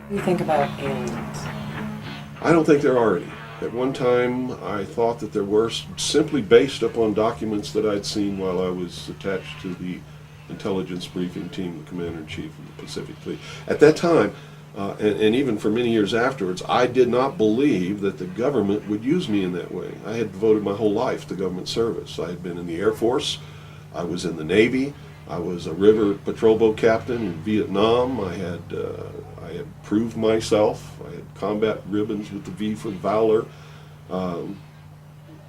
You think about aliens. I don't think there are any. At one time, I thought that there were, simply based upon documents that I'd seen while I was attached to the intelligence briefing team, the commander-in-chief of the Pacific Fleet. At that time, and even for many years afterwards, I did not believe that the government would use me in that way. I had devoted my whole life to government service. I had been in the Air Force, I was in the Navy, I was a river patrol boat captain in Vietnam. I had proved myself. I had combat ribbons with the V for Valor.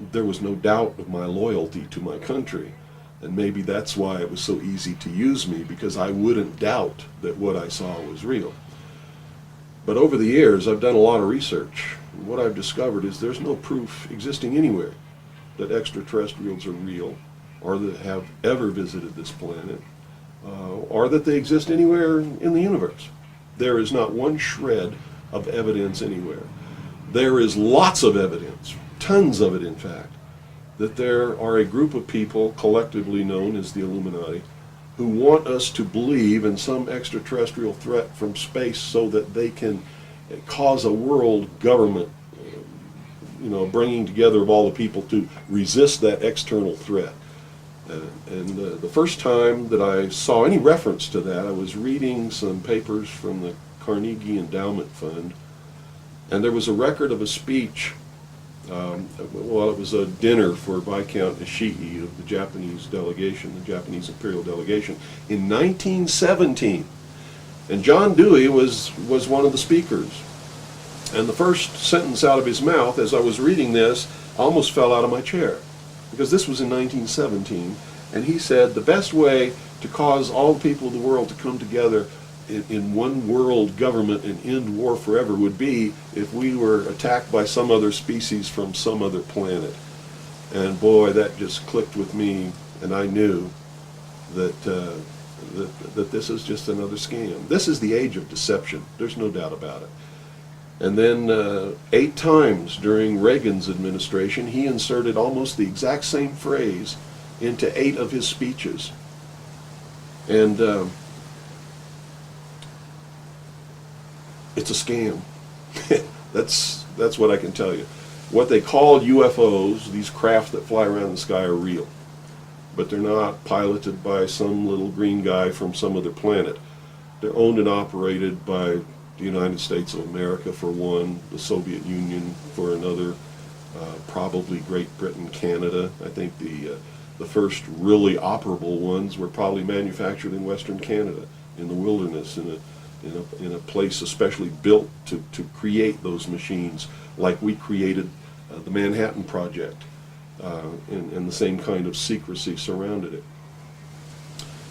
There was no doubt of my loyalty to my country. And maybe that's why it was so easy to use me, because I wouldn't doubt that what I saw was real. But over the years, I've done a lot of research. And what I've discovered is there's no proof existing anywhere that extraterrestrials are real, or that have ever visited this planet, or that they exist anywhere in the universe. There is not one shred of evidence anywhere. There is lots of evidence, tons of it in fact, that there are a group of people collectively known as the Illuminati who want us to believe in some extraterrestrial threat from space so that they can cause a world government, bringing together of all the people to resist that external threat. The first time that I saw any reference to that, I was reading some papers from the Carnegie Endowment Fund, and there was a record of a speech. It was a dinner for Viscount Ishii of the Japanese delegation, the Japanese Imperial delegation, in 1917. And John Dewey was one of the speakers. And the first sentence out of his mouth, as I was reading this, I almost fell out of my chair, because this was in 1917, and he said the best way to cause all the people of the world to come together in one world government and end war forever would be if we were attacked by some other species from some other planet. And boy, that just clicked with me, and I knew that that this is just another scam. This is the age of deception. There's no doubt about it. And then 8 times during Reagan's administration, he inserted almost the exact same phrase into 8 of his speeches. And it's a scam. That's what I can tell you. What they call UFOs, these craft that fly around the sky, are real. But they're not piloted by some little green guy from some other planet. They're owned and operated by the United States of America for one, the Soviet Union for another, probably Great Britain, Canada. I think the first really operable ones were probably manufactured in Western Canada, in the wilderness, in a place especially built to create those machines, like we created the Manhattan Project, and the same kind of secrecy surrounded it.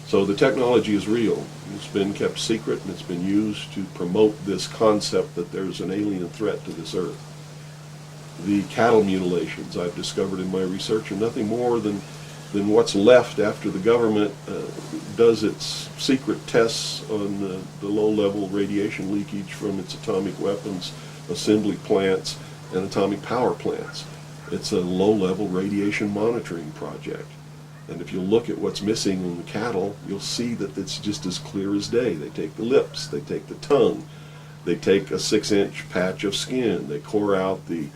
So the technology is real. It's been kept secret, and it's been used to promote this concept that there's an alien threat to this earth. The cattle mutilations I've discovered in my research are nothing more than what's left after the government does its secret tests on the low-level radiation leakage from its atomic weapons assembly plants and atomic power plants. It's a low-level radiation monitoring project. And if you look at what's missing in the cattle, you'll see that it's just as clear as day. They take the lips, they take the tongue, they take a 6-inch patch of skin, they core out the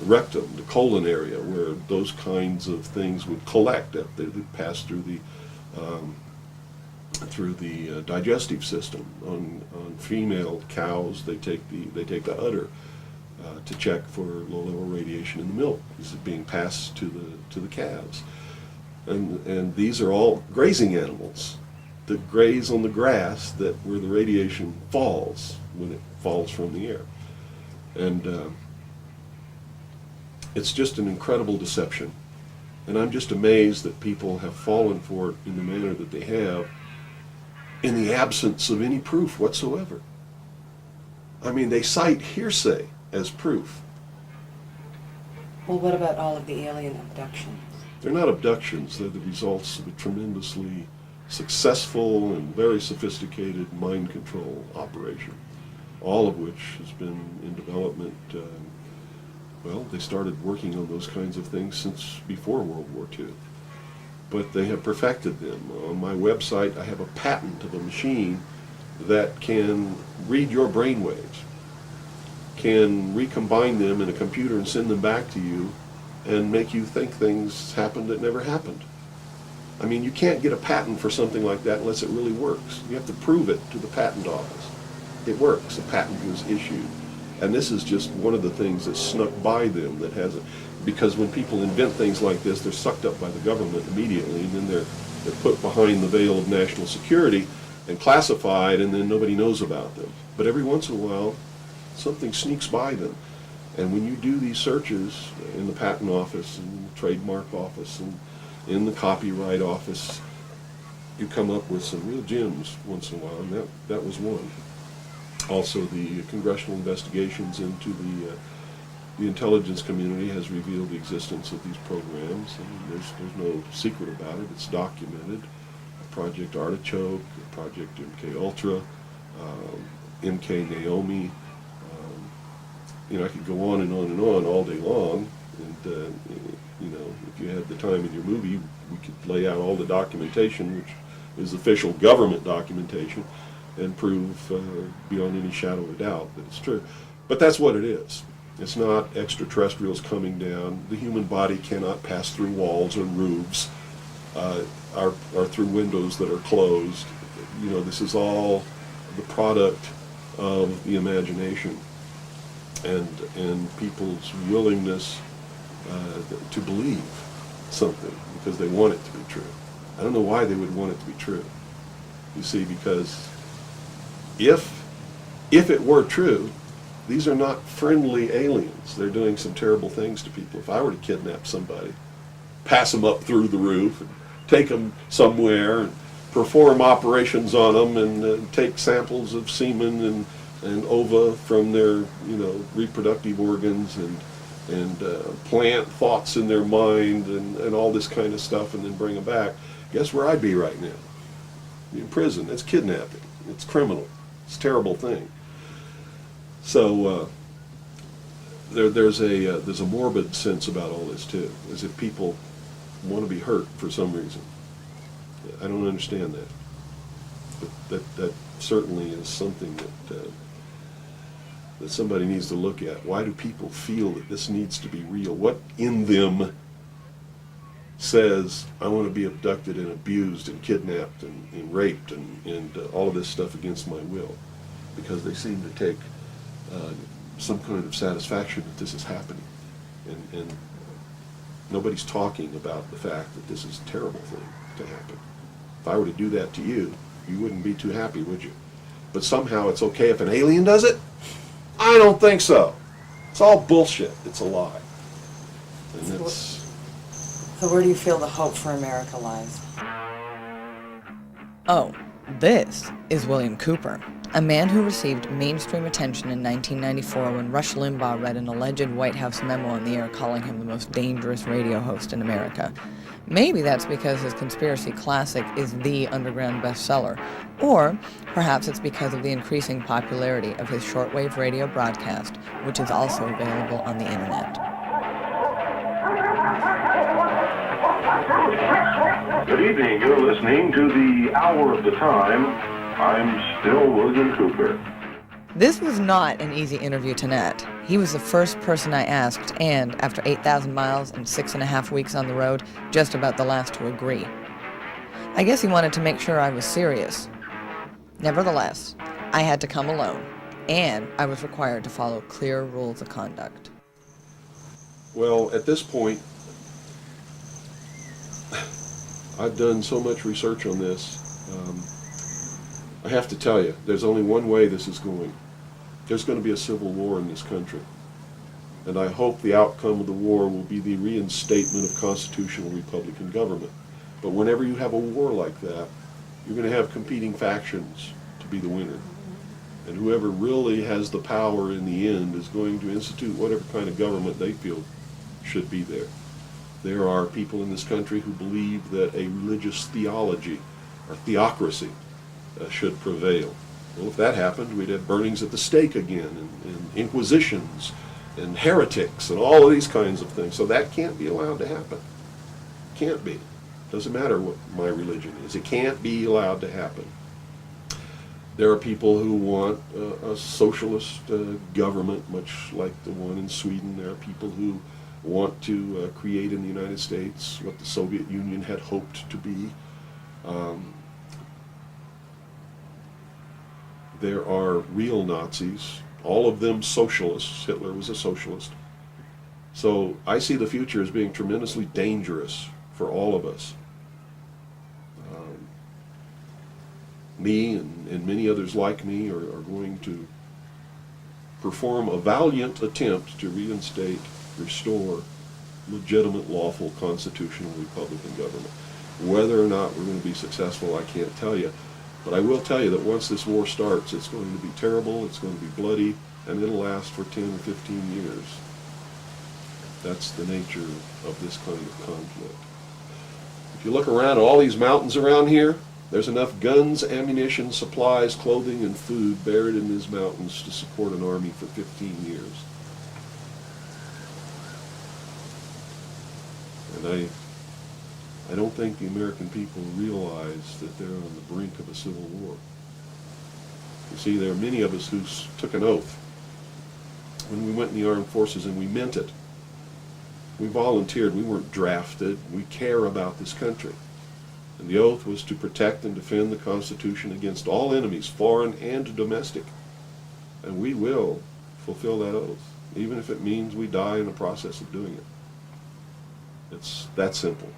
rectum, the colon area, where those kinds of things would collect. They pass through the digestive system. On female cows, they take the udder to check for low-level radiation in the milk. This is being passed to the calves. And these are all grazing animals that graze on the grass where the radiation falls when it falls from the air. And it's just an incredible deception. And I'm just amazed that people have fallen for it in the manner that they have, in the absence of any proof whatsoever. I mean, they cite hearsay as proof. Well, what about all of the alien abductions? They're not abductions, they're the results of a tremendously successful and very sophisticated mind control operation, all of which has been in development. They started working on those kinds of things since before World War II, but they have perfected them. On my website, I have a patent of a machine that can read your brain waves, can recombine them in a computer and send them back to you and make you think things happened that never happened. I mean, you can't get a patent for something like that unless it really works. You have to prove it to the patent office. It works. A patent was issued. And this is just one of the things that snuck by them that hasn't, because when people invent things like this, they're sucked up by the government immediately, and then they're put behind the veil of national security and classified, and then nobody knows about them. But every once in a while, something sneaks by them. And when you do these searches in the patent office and the trademark office and in the copyright office, you come up with some real gems once in a while, and that was one. Also, the congressional investigations into the intelligence community has revealed the existence of these programs, and there's no secret about it. It's documented. Project Artichoke, Project MK Ultra, MK Naomi. I could go on and on and on all day long, and if you had the time in your movie, we could lay out all the documentation, which is official government documentation, and prove beyond any shadow of a doubt that it's true. But that's what it is. It's not extraterrestrials coming down. The human body cannot pass through walls or roofs, or through windows that are closed. This is all the product of the imagination and people's willingness to believe something because they want it to be true. I don't know why they would want it to be true. You see, because if it were true, these are not friendly aliens. They're doing some terrible things to people. If I were to kidnap somebody, pass them up through the roof, and take them somewhere, and perform operations on them, and take samples of semen and ova from their reproductive organs, and plant thoughts in their mind, and all this kind of stuff, and then bring them back, guess where I'd be right now? In prison. That's kidnapping. It's criminal. It's a terrible thing. So there's a morbid sense about all this too, as if people want to be hurt for some reason. I don't understand that. But that certainly is something that somebody needs to look at. Why do people feel that this needs to be real? What in them says, I want to be abducted and abused and kidnapped and raped and all of this stuff against my will? Because they seem to take some kind of satisfaction that this is happening. And nobody's talking about the fact that this is a terrible thing to happen. If I were to do that to you, you wouldn't be too happy, would you? But somehow it's okay if an alien does it? I don't think so. It's all bullshit. It's a lie. And it's... So where do you feel the hope for America lies? Oh, this is William Cooper, a man who received mainstream attention in 1994 when Rush Limbaugh read an alleged White House memo on the air calling him the most dangerous radio host in America. Maybe that's because his conspiracy classic is the underground bestseller, or perhaps it's because of the increasing popularity of his shortwave radio broadcast, which is also available on the internet. Good evening. You're listening to the Hour of the Time. I'm still William Cooper. This was not an easy interview to net. He was the first person I asked, and after 8,000 miles and 6.5 weeks on the road, just about the last to agree. I guess he wanted to make sure I was serious. Nevertheless, I had to come alone, and I was required to follow clear rules of conduct. Well, at this point, I've done so much research on this. I have to tell you, there's only one way this is going. There's going to be a civil war in this country. And I hope the outcome of the war will be the reinstatement of constitutional Republican government. But whenever you have a war like that, you're going to have competing factions to be the winner. And whoever really has the power in the end is going to institute whatever kind of government they feel should be there. There are people in this country who believe that a religious theology or theocracy should prevail. Well, if that happened, we'd have burnings at the stake again, and inquisitions, and heretics, and all of these kinds of things. So that can't be allowed to happen. Can't be. Doesn't matter what my religion is. It can't be allowed to happen. There are people who want a socialist government, much like the one in Sweden. There are people who want to create in the United States what the Soviet Union had hoped to be. There are real Nazis, all of them socialists. Hitler was a socialist. So I see the future as being tremendously dangerous for all of us. Me and many others like me are going to perform a valiant attempt to reinstate, restore legitimate, lawful, constitutional Republican government. Whether or not we're going to be successful, I can't tell you. But I will tell you that once this war starts, it's going to be terrible, it's going to be bloody, and it'll last for 10 or 15 years. That's the nature of this kind of conflict. If you look around at all these mountains around here, there's enough guns, ammunition, supplies, clothing, and food buried in these mountains to support an army for 15 years. And I don't think the American people realize that they're on the brink of a civil war. You see, there are many of us who took an oath when we went in the armed forces, and we meant it. We volunteered. We weren't drafted. We care about this country. And the oath was to protect and defend the Constitution against all enemies, foreign and domestic. And we will fulfill that oath, even if it means we die in the process of doing it. It's that simple.